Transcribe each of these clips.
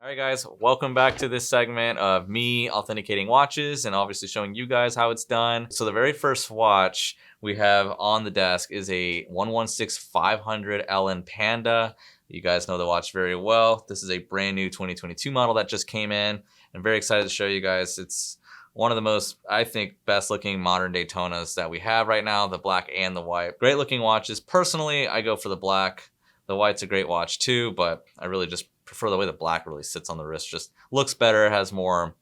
All right, guys, welcome back to this segment of me authenticating watches and obviously showing you guys how it's done. So the very first watch we have on the desk is a 116500 LN Panda. You guys know the watch very well. This is a brand new 2022 model that just came in. I'm very excited to show you guys. It's one of the most, I think, best looking modern Daytonas that we have right now, the black and the white. Great looking watches. Personally, I go for the black. The white's a great watch too, but I really just prefer the way the black really sits on the wrist. Just looks better, has more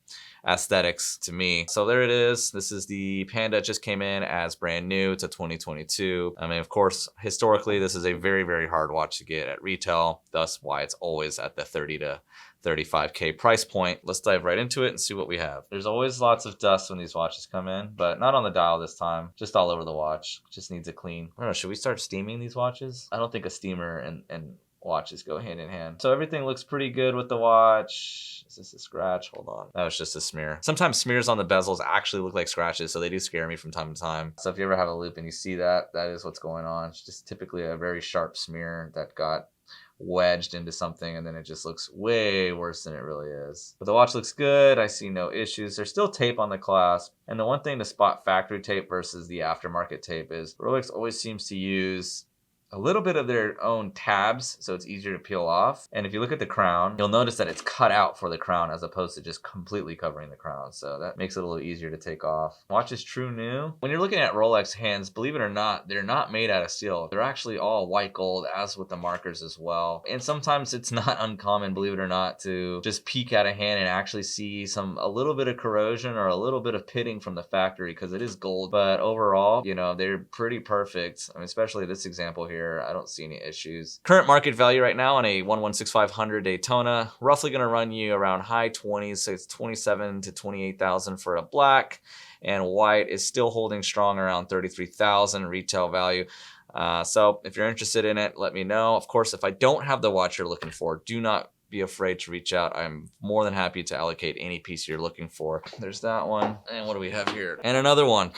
aesthetics to me. So there it is. This is the Panda. It just came in as brand new. It's a 2022. I mean, of course, historically, this is a very, very hard watch to get at retail. Thus why it's always at the 30 to 35K price point. Let's dive right into it and see what we have. There's always lots of dust when these watches come in, but not on the dial this time, just all over the watch. Just needs a clean. I don't know, should we start steaming these watches? I don't think a steamer and watches go hand in hand. So everything looks pretty good with the watch. Is this a scratch? Hold on. That was just a smear. Sometimes smears on the bezels actually look like scratches, so they do scare me from time to time. So if you ever have a loop and you see that, that is what's going on. It's just typically a very sharp smear that got wedged into something, and then it just looks way worse than it really is. But the watch looks good. I see no issues. There's still tape on the clasp. And the one thing to spot factory tape versus the aftermarket tape is Rolex always seems to use a little bit of their own tabs, so it's easier to peel off. And if you look at the crown, you'll notice that it's cut out for the crown as opposed to just completely covering the crown. So that makes it a little easier to take off. Watch is true new. When you're looking at Rolex hands, believe it or not, they're not made out of steel. They're actually all white gold, as with the markers as well. And sometimes it's not uncommon, believe it or not, to just peek at a hand and actually see a little bit of corrosion or a little bit of pitting from the factory, because it is gold. But overall, you know, they're pretty perfect. I mean, especially this example here. I don't see any issues. Current market value right now on a 116,500 Daytona, roughly going to run you around high 20s, so it's 27 to 28,000 for a black, and white is still holding strong around 33,000 retail value. So if you're interested in it, let me know. Of course, if I don't have the watch you're looking for, do not be afraid to reach out. I'm more than happy to allocate any piece you're looking for. There's that one. And what do we have here? And another one.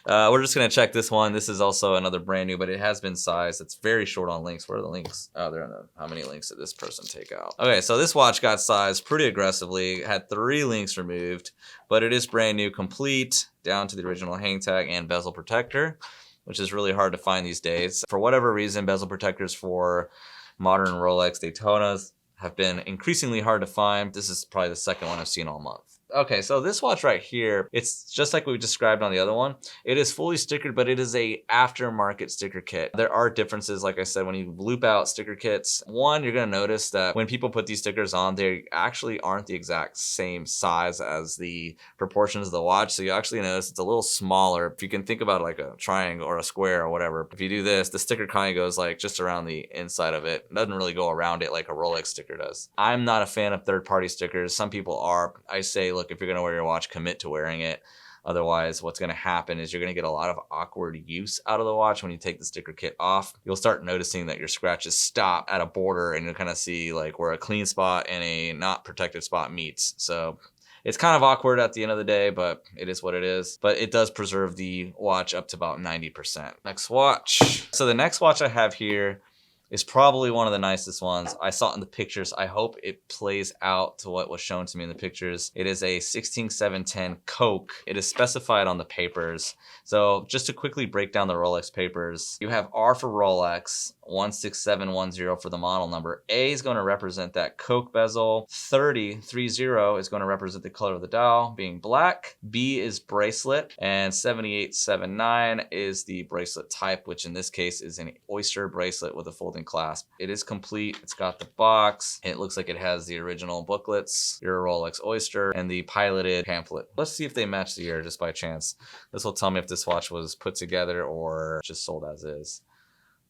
We're just going to check this one. This is also another brand new, but it has been sized. It's very short on links. Where are the links? Oh, they're in the, how many links did this person take out? Okay, so this watch got sized pretty aggressively. It had 3 links removed, but it is brand new, complete, down to the original hang tag and bezel protector, which is really hard to find these days. For whatever reason, bezel protectors for modern Rolex Daytonas have been increasingly hard to find. This is probably the second one I've seen all month. Okay, so this watch right here, it's just like we described on the other one. It is fully stickered, but it is a aftermarket sticker kit. There are differences, like I said, when you loop out sticker kits. One, you're gonna notice that when people put these stickers on, they actually aren't the exact same size as the proportions of the watch. So you actually notice it's a little smaller. If you can think about it like a triangle or a square or whatever, if you do this, the sticker kind of goes like just around the inside of it. It doesn't really go around it like a Rolex sticker does. I'm not a fan of third-party stickers. Some people are. I say, look, if you're gonna wear your watch, commit to wearing it. Otherwise, what's gonna happen is you're gonna get a lot of awkward use out of the watch when you take the sticker kit off. You'll start noticing that your scratches stop at a border, and you'll kind of see like where a clean spot and a not protected spot meets. So it's kind of awkward at the end of the day, but it is what it is. But it does preserve the watch up to about 90%. Next watch. So the next watch I have here is probably one of the nicest ones. I saw it in the pictures. I hope it plays out to what was shown to me in the pictures. It is a 16710 Coke. It is specified on the papers. So just to quickly break down the Rolex papers, you have R for Rolex, 16710 for the model number. A is going to represent that Coke bezel. 30 is going to represent the color of the dial, being black. B is bracelet, and 7879 is the bracelet type, which in this case is an oyster bracelet with a folding clasp. It is complete. It's got the box. It looks like it has the original booklets, your Rolex oyster, and the piloted pamphlet. Let's see if they match the year just by chance. This will tell me if this watch was put together or just sold as is.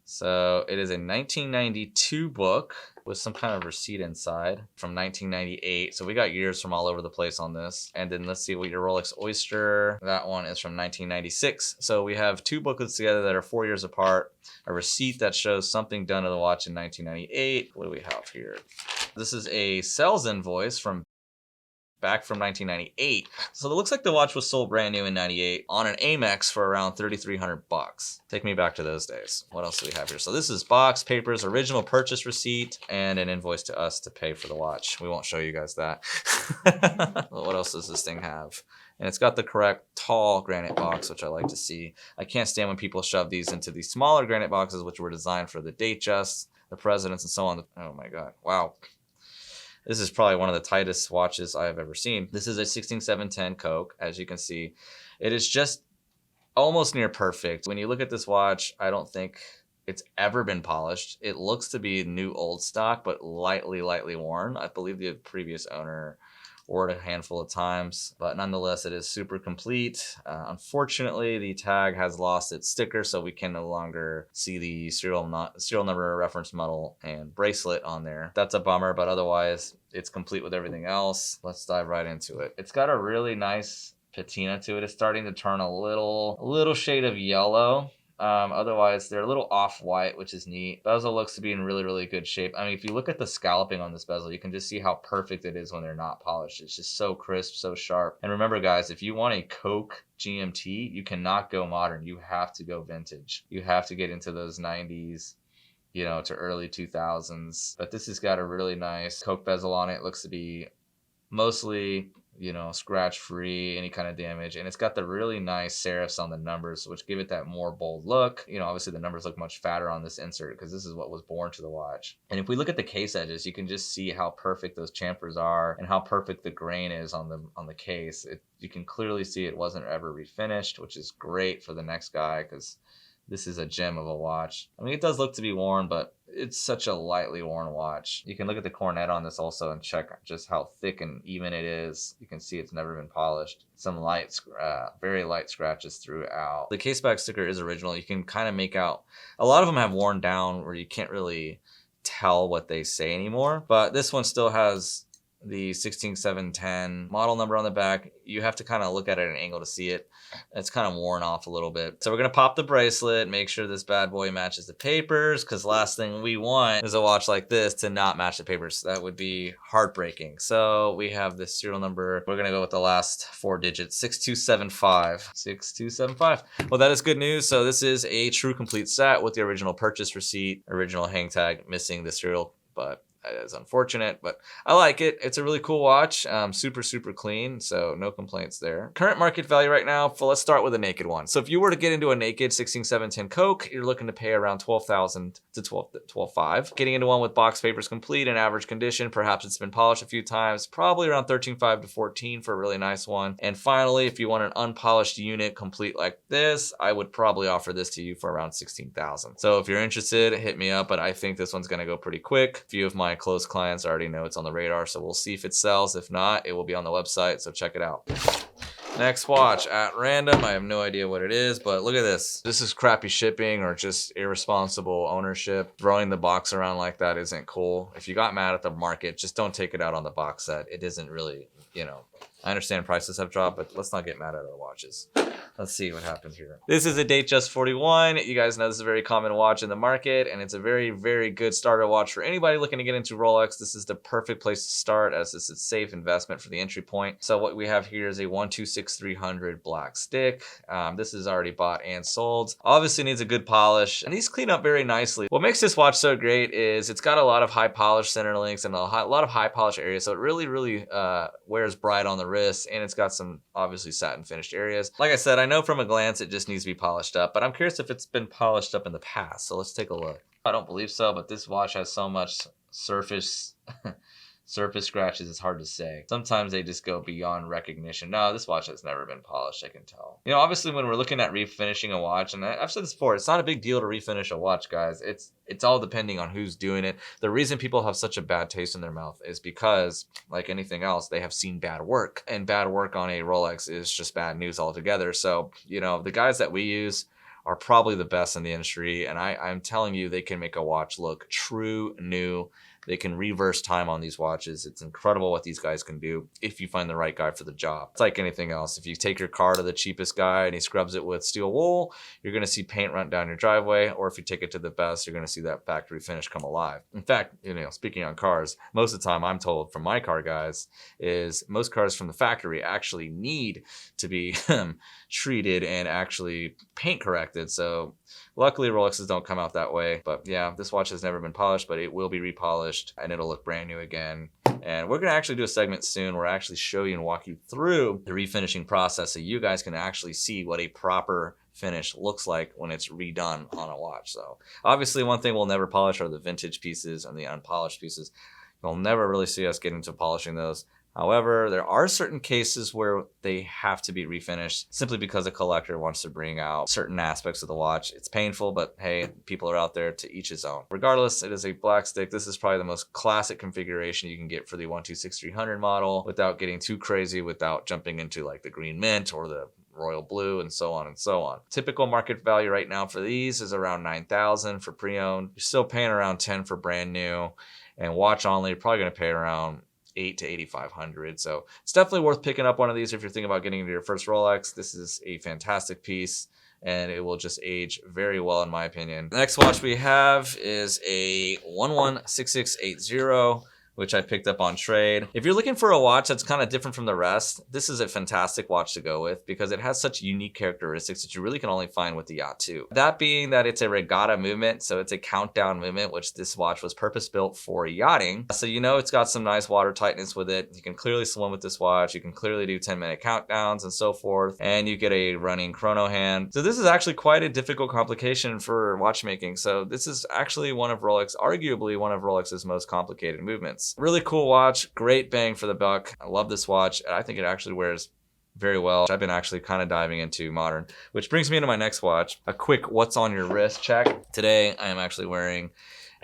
So it is a 1992 book with some kind of receipt inside from 1998. So we got years from all over the place on this. And then let's see what your Rolex Oyster, that one is from 1996. So we have 2 booklets together that are 4 years apart, a receipt that shows something done to the watch in 1998. What do we have here? This is a sales invoice from back from 1998. So it looks like the watch was sold brand new in 98 on an Amex for around 3,300 bucks. Take me back to those days. What else do we have here? So this is box, papers, original purchase receipt, and an invoice to us to pay for the watch. We won't show you guys that. What else does this thing have? And it's got the correct tall granite box, which I like to see. I can't stand when people shove these into these smaller granite boxes, which were designed for the Datejust, the presidents, and so on. Oh my God, wow. This is probably one of the tightest watches I've ever seen. This is a 16710 Coke. As you can see, it is just almost near perfect. When you look at this watch, I don't think it's ever been polished. It looks to be new old stock, but lightly worn. I believe the previous owner wore it a handful of times, but nonetheless, it is super complete. Unfortunately, the tag has lost its sticker, so we can no longer see the serial number, reference model, and bracelet on there. That's a bummer, but otherwise, it's complete with everything else. Let's dive right into it. It's got a really nice patina to it. It's starting to turn a little shade of yellow. Otherwise, they're a little off-white, which is neat. Bezel looks to be in really good shape. I mean, if you look at the scalloping on this bezel, you can just see how perfect it is when they're not polished. It's just so crisp, so sharp. And remember, guys, if you want a Coke GMT, you cannot go modern. You have to go vintage. You have to get into those 90s, you know, to early 2000s. But this has got a really nice Coke bezel on it. It looks to be mostly, you know, scratch free, any kind of damage, and it's got the really nice serifs on the numbers, which give it that more bold look. You know, obviously the numbers look much fatter on this insert because this is what was born to the watch. And if we look at the case edges, you can just see how perfect those chamfers are and how perfect the grain is on the case. You can clearly see it wasn't ever refinished, which is great for the next guy because this is a gem of a watch. I mean, it does look to be worn, but it's such a lightly worn watch. You can look at the cornet on this also and check just how thick and even it is. You can see it's never been polished. Some light, very light scratches throughout. The case back sticker is original. You can kind of make out, a lot of them have worn down where you can't really tell what they say anymore, but this one still has the 16710 model number on the back. You have to kind of look at it at an angle to see it. It's kind of worn off a little bit. So we're going to pop the bracelet, make sure this bad boy matches the papers, because last thing we want is a watch like this to not match the papers. That would be heartbreaking. So we have this serial number. We're going to go with the last 4 digits, 6275. 6275. Well, that is good news. So this is a true complete set with the original purchase receipt, original hang tag, missing the serial, but it's unfortunate, but I like it. It's a really cool watch. Super clean, so no complaints there. Current market value right now, let's start with a naked one. So if you were to get into a naked 16710 Coke, you're looking to pay around $12,000 to $12,500. Getting into one with box papers complete in average condition, perhaps it's been polished a few times, probably around $13,500 to $14,000 for a really nice one. And finally, if you want an unpolished unit complete like this, I would probably offer this to you for around $16,000. So if you're interested, hit me up, but I think this one's gonna go pretty quick. A few of my close clients already know it's on the radar, so we'll see if it sells. If not, it will be on the website, so check it out. Next watch at random. I have no idea what it is, but look at this. This is crappy shipping or just irresponsible ownership. Throwing the box around like that isn't cool. If you got mad at the market, just don't take it out on the box set. It isn't really, you know, I understand prices have dropped, but let's not get mad at our watches. Let's see what happens here. This is a Datejust 41. You guys know this is a very common watch in the market, and it's a very good starter watch for anybody looking to get into Rolex. This is the perfect place to start, as this is a safe investment for the entry point. So what we have here is a 126300 black stick. This is already bought and sold. Obviously needs a good polish, and these clean up very nicely. What makes this watch so great is it's got a lot of high polish center links and a lot of high polish areas, so it really wears bright on the wrist, and it's got some obviously satin finished areas. Like I said, I know from a glance it just needs to be polished up, but I'm curious if it's been polished up in the past, so let's take a look. I don't believe so, but this watch has so much surface scratches, it's hard to say. Sometimes they just go beyond recognition. No, this watch has never been polished, I can tell. You know, obviously when we're looking at refinishing a watch, and I've said this before, it's not a big deal to refinish a watch, guys. It's all depending on who's doing it. The reason people have such a bad taste in their mouth is because, like anything else, they have seen bad work. And bad work on a Rolex is just bad news altogether. So, you know, the guys that we use are probably the best in the industry. And I'm telling you, they can make a watch look true, new, They can reverse time on these watches. It's incredible what these guys can do if you find the right guy for the job. It's like anything else. If you take your car to the cheapest guy and he scrubs it with steel wool, you're going to see paint run down your driveway. Or if you take it to the best, you're going to see that factory finish come alive. In fact, speaking on cars, most of the time I'm told from my car guys is most cars from the factory actually need to be treated and actually paint corrected. So luckily Rolexes don't come out that way. But yeah, this watch has never been polished, but it will be repolished and it'll look brand new again. And we're going to actually do a segment soon where I actually show you and walk you through the refinishing process so you guys can actually see what a proper finish looks like when it's redone on a watch. So obviously one thing we'll never polish are the vintage pieces and the unpolished pieces. You'll never really see us get into polishing those. However, there are certain cases where they have to be refinished simply because a collector wants to bring out certain aspects of the watch. It's painful, but hey, people are out there, to each his own. Regardless, it is a black stick. This is probably the most classic configuration you can get for the 126300 model without getting too crazy, without jumping into like the green mint or the royal blue and so on and so on. Typical market value right now for these is around $9,000 for pre-owned. You're still paying around $10,000 for brand new, and watch only, you're probably going to pay around $8,000 to $8,500. So it's definitely worth picking up one of these if you're thinking about getting into your first Rolex. This is a fantastic piece and it will just age very well in my opinion. The next watch we have is a 116680, which I picked up on trade. If you're looking for a watch that's kind of different from the rest, this is a fantastic watch to go with because it has such unique characteristics that you really can only find with the Yacht 2. That being that it's a regatta movement, so it's a countdown movement, which this watch was purpose built for yachting. So it's got some nice water tightness with it. You can clearly swim with this watch. You can clearly do 10-minute countdowns and so forth. And you get a running chrono hand. So this is actually quite a difficult complication for watchmaking. So this is actually arguably one of Rolex's most complicated movements. Really cool watch, great bang for the buck. I love this watch. I think it actually wears very well. I've been actually kind of diving into modern, which brings me into my next watch. A quick what's on your wrist check. Today, I am actually wearing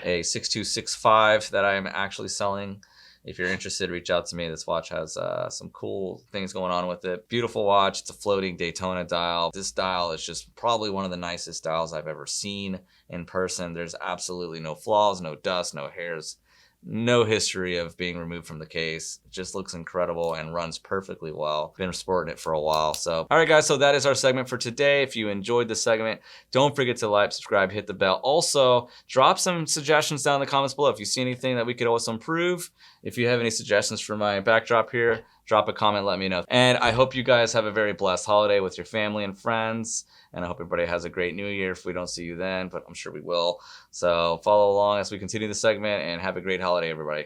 a 6265 that I am actually selling. If you're interested, reach out to me. This watch has some cool things going on with it. Beautiful watch. It's a floating Daytona dial. This dial is just probably one of the nicest dials I've ever seen in person. There's absolutely no flaws, no dust, no hairs. No history of being removed from the case. It just looks incredible and runs perfectly well. Been sporting it for a while. So, all right, guys. So that is our segment for today. If you enjoyed the segment, don't forget to like, subscribe, hit the bell. Also, drop some suggestions down in the comments below. If you see anything that we could also improve, if you have any suggestions for my backdrop here, drop a comment, let me know. And I hope you guys have a very blessed holiday with your family and friends. And I hope everybody has a great new year if we don't see you then, but I'm sure we will. So follow along as we continue the segment and have a great holiday, everybody.